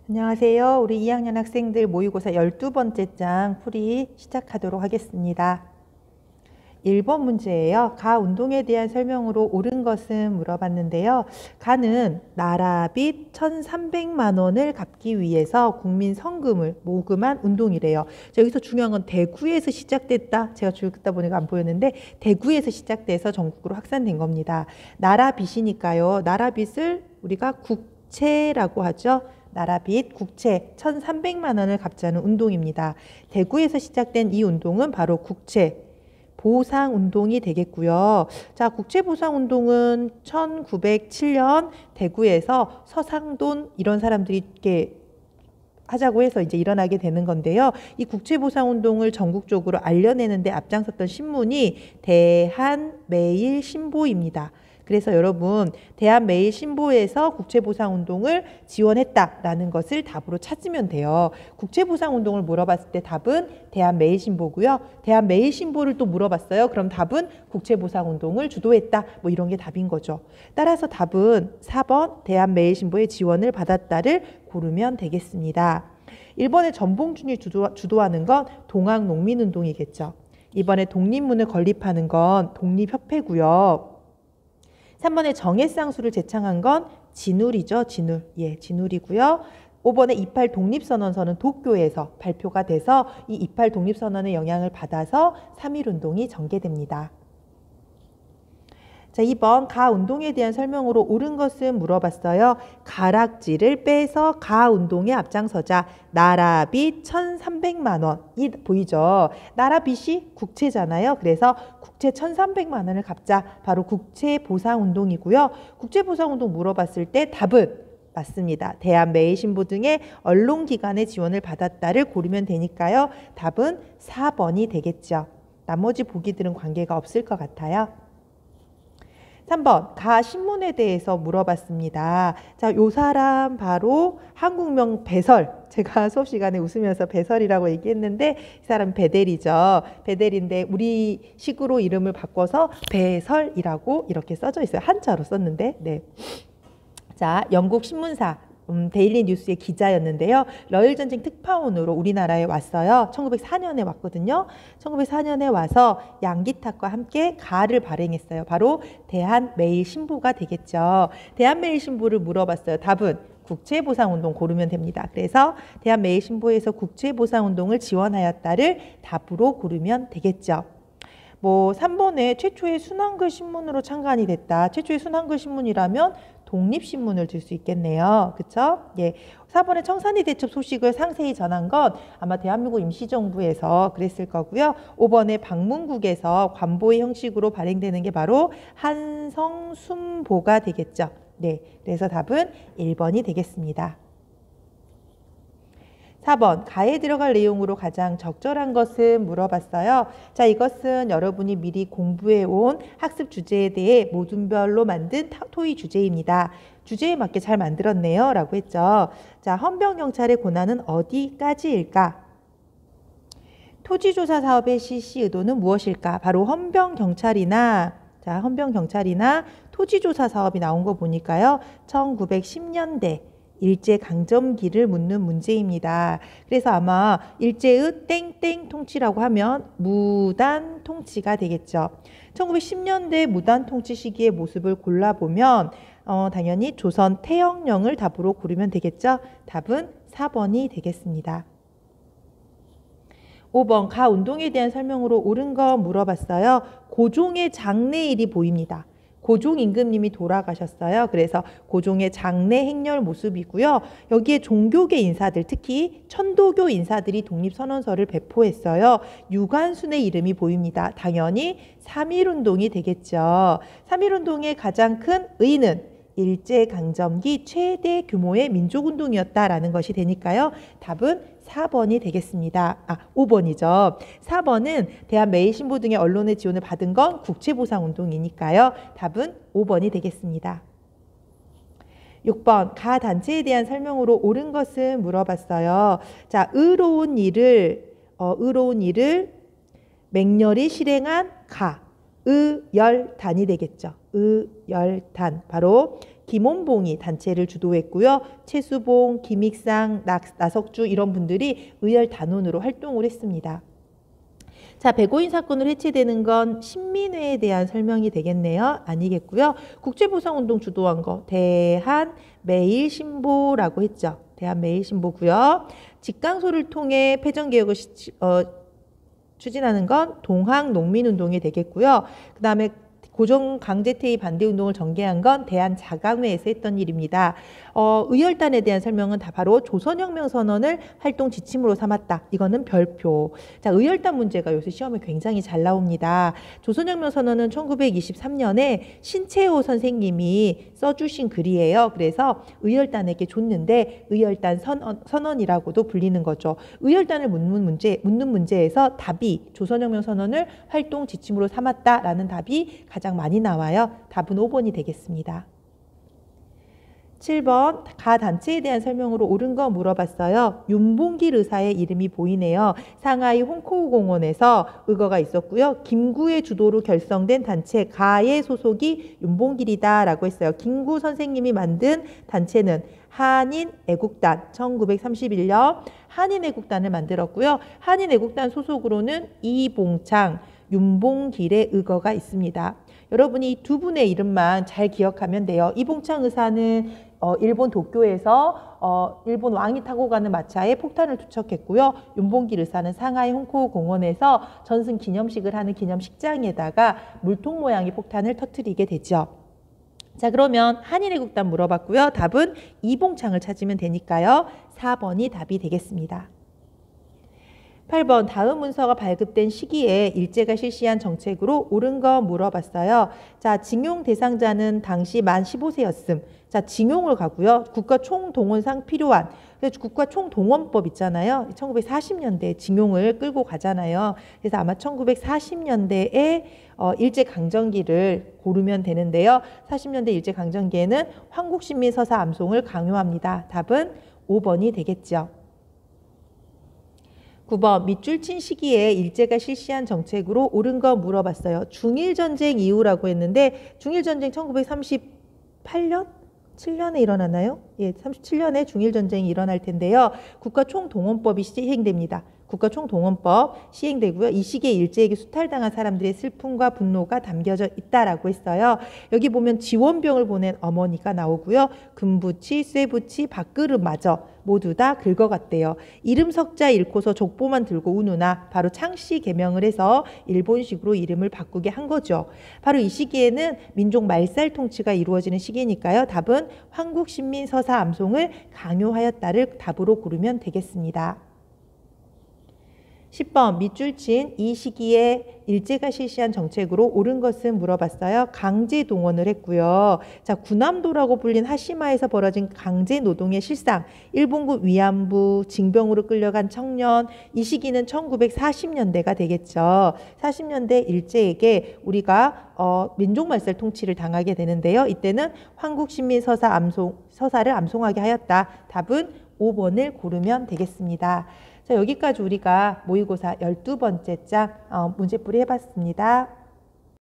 안녕하세요. 우리 2학년 학생들 모의고사 12번째 장 풀이 시작하도록 하겠습니다. 1번 문제예요. 가 운동에 대한 설명으로 옳은 것은 물어봤는데요. 가는 나라빚 1,300만 원을 갚기 위해서 국민 성금을 모금한 운동이래요. 여기서 중요한 건 대구에서 시작됐다. 제가 줄 긋다 보니까 안 보였는데 대구에서 시작돼서 전국으로 확산된 겁니다. 나라빚이니까요. 나라빚을 우리가 국채라고 하죠. 나라빚, 국채 1,300만 원을 갚자는 운동입니다. 대구에서 시작된 이 운동은 바로 국채 보상운동이 되겠고요. 자, 국채보상운동은 1907년 대구에서 서상돈 이런 사람들이 이렇게 하자고 해서 이제 일어나게 되는 건데요. 이 국채보상운동을 전국적으로 알려내는데 앞장섰던 신문이 대한매일신보입니다. 그래서 여러분 대한매일신보에서 국채보상운동을 지원했다라는 것을 답으로 찾으면 돼요. 국채보상운동을 물어봤을 때 답은 대한매일신보고요. 대한매일신보를 또 물어봤어요. 그럼 답은 국채보상운동을 주도했다. 뭐 이런 게 답인 거죠. 따라서 답은 4번 대한매일신보의 지원을 받았다를 고르면 되겠습니다. 1번에 전봉준이 주도하는 건 동학농민운동이겠죠. 이번에 독립문을 건립하는 건 독립협회고요. 3번에 정해쌍수를 제창한 건 진울이죠. 진울. 예, 진울이고요. 5번에 28 독립선언서는 도쿄에서 발표가 돼서 이 28 독립선언의 영향을 받아서 3.1운동이 전개됩니다. 자, 2번 가 운동에 대한 설명으로 옳은 것은 물어봤어요. 가락지를 빼서 가 운동에 앞장서자 나라빚 1,300만 원이 보이죠. 나라빚이 국채잖아요. 그래서 국채 1,300만 원을 갚자. 바로 국채보상운동이고요. 국채보상운동 물어봤을 때 답은 맞습니다. 대한매일신보 등의 언론기관의 지원을 받았다를 고르면 되니까요. 답은 4번이 되겠죠. 나머지 보기들은 관계가 없을 것 같아요. 3번 가 신문에 대해서 물어봤습니다. 자, 요 사람 바로 한국명 배설. 제가 수업 시간에 웃으면서 배설이라고 얘기했는데 이 사람 베델이죠. 베델인데 우리 식으로 이름을 바꿔서 배설이라고 이렇게 써져 있어요. 한자로 썼는데. 네. 자, 영국 신문사 데일리 뉴스의 기자였는데요. 러일전쟁 특파원으로 우리나라에 왔어요. 1904년에 왔거든요. 1904년에 와서 양기탁과 함께 가를 발행했어요. 바로 대한매일신보가 되겠죠. 대한매일신보를 물어봤어요. 답은 국채보상운동 고르면 됩니다. 그래서 대한매일신보에서 국채보상운동을 지원하였다를 답으로 고르면 되겠죠. 3번에 최초의 순한글 신문으로 창간이 됐다. 최초의 순한글 신문이라면 독립신문을 들 수 있겠네요. 그쵸? 예. 4번에 청산리 대첩 소식을 상세히 전한 건 아마 대한민국 임시정부에서 그랬을 거고요. 5번에 방문국에서 관보의 형식으로 발행되는 게 바로 한성순보가 되겠죠. 네. 그래서 답은 1번이 되겠습니다. 4번 가에 들어갈 내용으로 가장 적절한 것은 물어봤어요. 자, 이것은 여러분이 미리 공부해온 학습 주제에 대해 모둠별로 만든 토의 주제입니다. 주제에 맞게 잘 만들었네요 라고 했죠. 자, 헌병경찰의 권한은 어디까지일까? 토지조사 사업의 실시 의도는 무엇일까? 바로 헌병경찰이나 토지조사 사업이 나온 거 보니까요. 1910년대 일제강점기를 묻는 문제입니다. 그래서 아마 일제의 땡땡 통치라고 하면 무단 통치가 되겠죠. 1910년대 무단 통치 시기의 모습을 골라보면 당연히 조선 태영령을 답으로 고르면 되겠죠. 답은 4번이 되겠습니다. 5번 가 운동에 대한 설명으로 옳은 거 물어봤어요. 고종의 장례일이 보입니다. 고종 임금님이 돌아가셨어요. 그래서 고종의 장례 행렬 모습이고요. 여기에 종교계 인사들, 특히 천도교 인사들이 독립선언서를 배포했어요. 유관순의 이름이 보입니다. 당연히 3.1운동이 되겠죠. 3.1운동의 가장 큰 의의는 일제강점기 최대 규모의 민족운동이었다라는 것이 되니까요. 답은 4번이 되겠습니다. 5번이죠. 4번은 대한매일신보 등의 언론의 지원을 받은 건 국채보상운동이니까요. 답은 5번이 되겠습니다. 6번 가 단체에 대한 설명으로 옳은 것은 물어봤어요. 자, 의로운 일을 맹렬히 실행한 가 의열단이 되겠죠. 의열단 바로 김원봉이 단체를 주도했고요. 최수봉, 김익상, 나석주 이런 분들이 의열 단원으로 활동을 했습니다. 자, 백오인 사건으로 해체되는 건 신민회에 대한 설명이 되겠네요. 아니겠고요. 국제보상운동 주도한 거 대한매일신보라고 했죠. 대한매일신보고요. 직강소를 통해 패전개혁을 추진하는 건 동학농민운동이 되겠고요. 그 다음에 고종 강제퇴위 반대운동을 전개한 건 대한자강회에서 했던 일입니다. 의열단에 대한 설명은 다 바로 조선혁명 선언을 활동 지침으로 삼았다. 이거는 별표. 자, 의열단 문제가 요새 시험에 굉장히 잘 나옵니다. 조선혁명 선언은 1923년에 신채호 선생님이 써주신 글이에요. 그래서 의열단에게 줬는데 의열단 선언이라고도 불리는 거죠. 의열단을 묻는 문제에서 답이 조선혁명 선언을 활동 지침으로 삼았다라는 답이 가장 많이 나와요. 답은 5번이 되겠습니다. 7번 가 단체에 대한 설명으로 옳은 거 물어봤어요. 윤봉길 의사의 이름이 보이네요. 상하이 홍코우 공원에서 의거가 있었고요. 김구의 주도로 결성된 단체 가의 소속이 윤봉길이다 라고 했어요. 김구 선생님이 만든 단체는 한인애국단 1931년 한인애국단을 만들었고요. 한인애국단 소속으로는 이봉창, 윤봉길의 의거가 있습니다. 여러분이 이 두 분의 이름만 잘 기억하면 돼요. 이봉창 의사는 일본 도쿄에서 일본 왕이 타고 가는 마차에 폭탄을 투척했고요. 윤봉길 의사는 상하이 홍코우 공원에서 전승 기념식을 하는 기념식장에다가 물통 모양의 폭탄을 터뜨리게 되죠. 자, 그러면 한인애국단 물어봤고요. 답은 이봉창을 찾으면 되니까요. 4번이 답이 되겠습니다. 8번 다음 문서가 발급된 시기에 일제가 실시한 정책으로 옳은 거 물어봤어요. 자, 징용 대상자는 당시 만 15세였음. 자, 징용을 가고요. 국가 총동원상 필요한 국가 총동원법 있잖아요. 1940년대에 징용을 끌고 가잖아요. 그래서 아마 1940년대에 일제강점기를 고르면 되는데요. 40년대 일제강점기에는 황국신민서사 암송을 강요합니다. 답은 5번이 되겠죠. 9번 밑줄 친 시기에 일제가 실시한 정책으로 옳은 거 물어봤어요. 중일전쟁 이후라고 했는데 중일전쟁 1938년? 7년에 일어나나요? 예, 37년에 중일전쟁이 일어날 텐데요. 국가총동원법이 시행됩니다. 국가총동원법 시행되고요. 이 시기에 일제에게 수탈당한 사람들의 슬픔과 분노가 담겨져 있다라고 했어요. 여기 보면 지원병을 보낸 어머니가 나오고요. 금부치, 쇠부치, 밥그릇마저 모두 다 긁어갔대요. 이름 석자 잃고서 족보만 들고 우누나 바로 창씨 개명을 해서 일본식으로 이름을 바꾸게 한 거죠. 바로 이 시기에는 민족 말살 통치가 이루어지는 시기니까요. 답은 황국신민서사 암송을 강요하였다를 답으로 고르면 되겠습니다. 10번 밑줄 친 이 시기에 일제가 실시한 정책으로 옳은 것은 물어봤어요. 강제 동원을 했고요. 자, 구남도라고 불린 하시마에서 벌어진 강제 노동의 실상, 일본군 위안부, 징병으로 끌려간 청년, 이 시기는 1940년대가 되겠죠. 40년대 일제에게 우리가 민족말살 통치를 당하게 되는데요. 이때는 황국신민서사를 암송하게 하였다. 답은 5번을 고르면 되겠습니다. 자, 여기까지 우리가 모의고사 12번째 장 문제풀이 해봤습니다.